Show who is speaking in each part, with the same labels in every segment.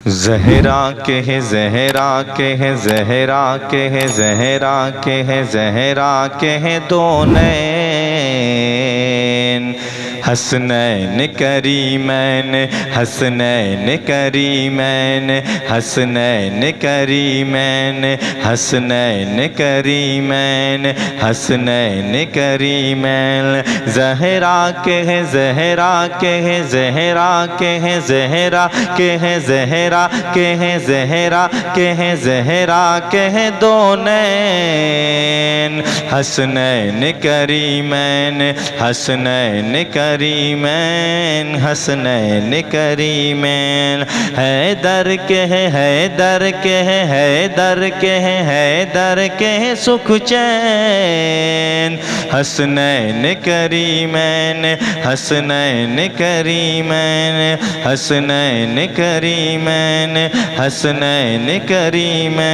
Speaker 1: زہرا کے ہے زہرا کے ہے زہرا کے ہے زہرا کے ہے زہرا کے ہے دونین حسنین کریمین حسنین کریمین حسنین کریمین حسنین کریمین حسنین کریمین زہرا کے ہے زہرا کے ہے زہرا کے ہے زہرا کے ہے زہرا کے ہے زہرا کے ہے زہرا کے ہے دونین حسنین کریمین حسنین کریمین حسنین کریمین حیدر کے ہے حیدر کے ہے حیدر کے ہے حیدر کے ہے سکھ چین حسنین کریمین حسنین کریمین حسنین کریمین حسنین کریمین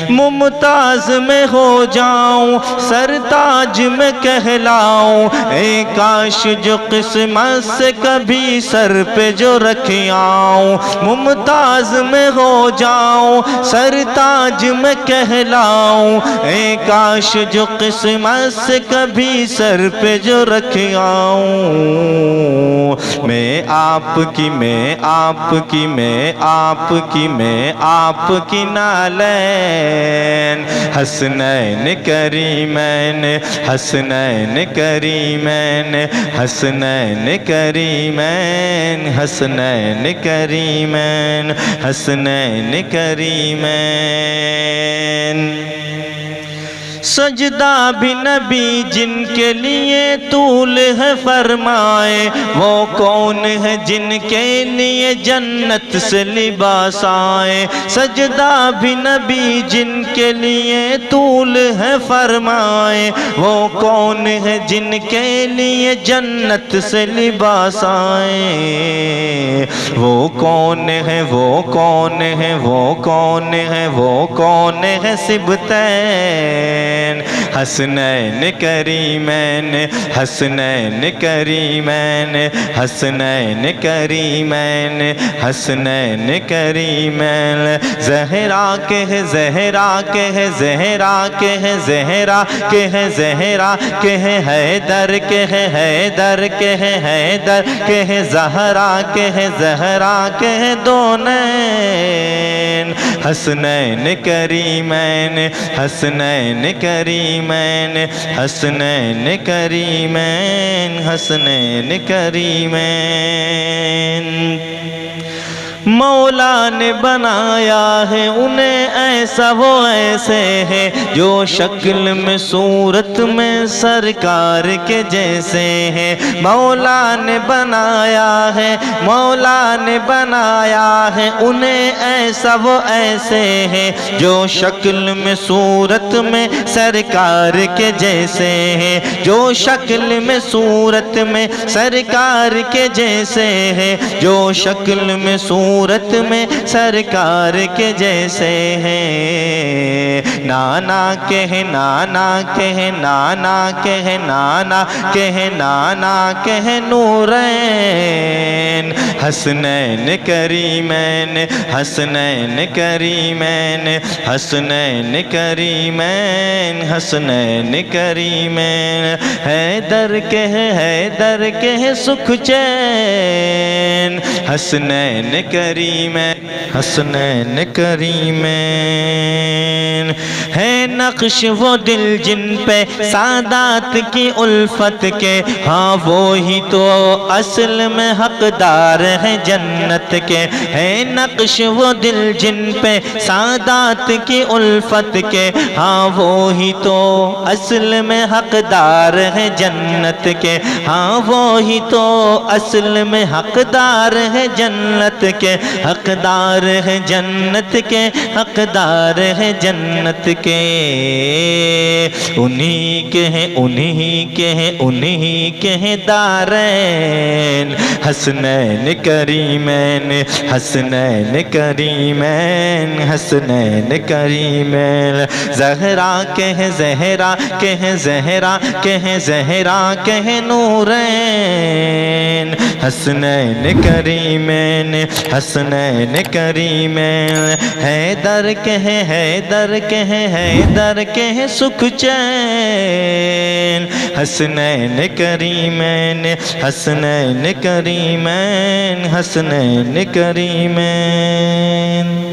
Speaker 1: ممتاز میں ہو جاؤں سرتاج میں کہلاؤں اے کاش جو قسمت سے کبھی سر پہ جو رکھی آؤں ممتاز میں ہو جاؤں سرتاج میں کہلاؤں اے کاش جو قسمت سے کبھی سر پہ جو رکھی آؤں میں آپ کی میں آپ کی میں آپ کی میں آپ کی نالین حسنین کریمین حسنین کریمین حسنین کریمین حسنین کریمین حسنین کریمین سجدہ بھی نبی جن کے لیے طول ہے فرمائے وہ کون ہے جن کے لیے جنت سے لباس آئے سجدہ بھی نبی جن کے لیے طول ہے فرمائے وہ کون ہے جن کے لیے جنت سے لباس آئے وہ کون ہے وہ کون ہے وہ کون ہے وہ کون ہے سبتین حسنین کریمین حسنین کریمین حسنین کریمین حسنین کریمین زہرا کے ہے زہرا کے ہے زہرا کے ہے زہرا کے ہے زہرا کے ہے حیدر کے ہے حیدر کے ہے حیدر کے ہے زہرا کے ہے زہرا کے ہے دونین حسنین کریمین حسنین کریمین حسنین کریمین حسنین کریمین مولا نے بنایا ہے انہیں ایسا وہ ایسے ہیں جو شکل میں صورت میں سرکار کے جیسے ہیں مولا نے بنایا ہے مولا نے بنایا ہے انہیں ایسا وہ ایسے ہیں جو شکل میں صورت میں سرکار کے جیسے ہیں جو شکل میں صورت میں سرکار کے جیسے ہیں جو شکل میں صورت میں سرکار کے جیسے ہیں نانا کے ہیں نانا کے ہیں نانا کے ہیں نانا کے ہیں نانا کے ہیں نورین حسنین کریمین حسنین کریمین حسنین کریمین حسنین کریمین حیدر کے ہیں حیدر کے ہیں سکھ چین حسنین کریمین حسنین کریمین ہے نقش وہ دل جن پہ سادات کی الفت کے ہاں وہی تو اصل میں حقدار ہے جنت کے ہے نقش وہ دل جن پہ سادات کی الفت کے ہاں وہی تو اصل میں حقدار ہے جنت کے ہاں وہی تو اصل میں حقدار ہے جنت کے حقدار ہے جنت کے حقدار ہے جنت کے انہی کے ہیں انہی کے ہیں انہی کے ہیں دارین حسنین کریمین حسنین کریمین حسنین کریمین زہرا کے ہیں زہرا کے ہیں زہرا کے ہیں زہرا کے ہیں نورین حسنین کریمین حسنین کریمین، حیدر کہیں حیدر کہیں حیدر کہیں سکھ چین، حسنین کریمین حسنین کریمین حسنین کریمین۔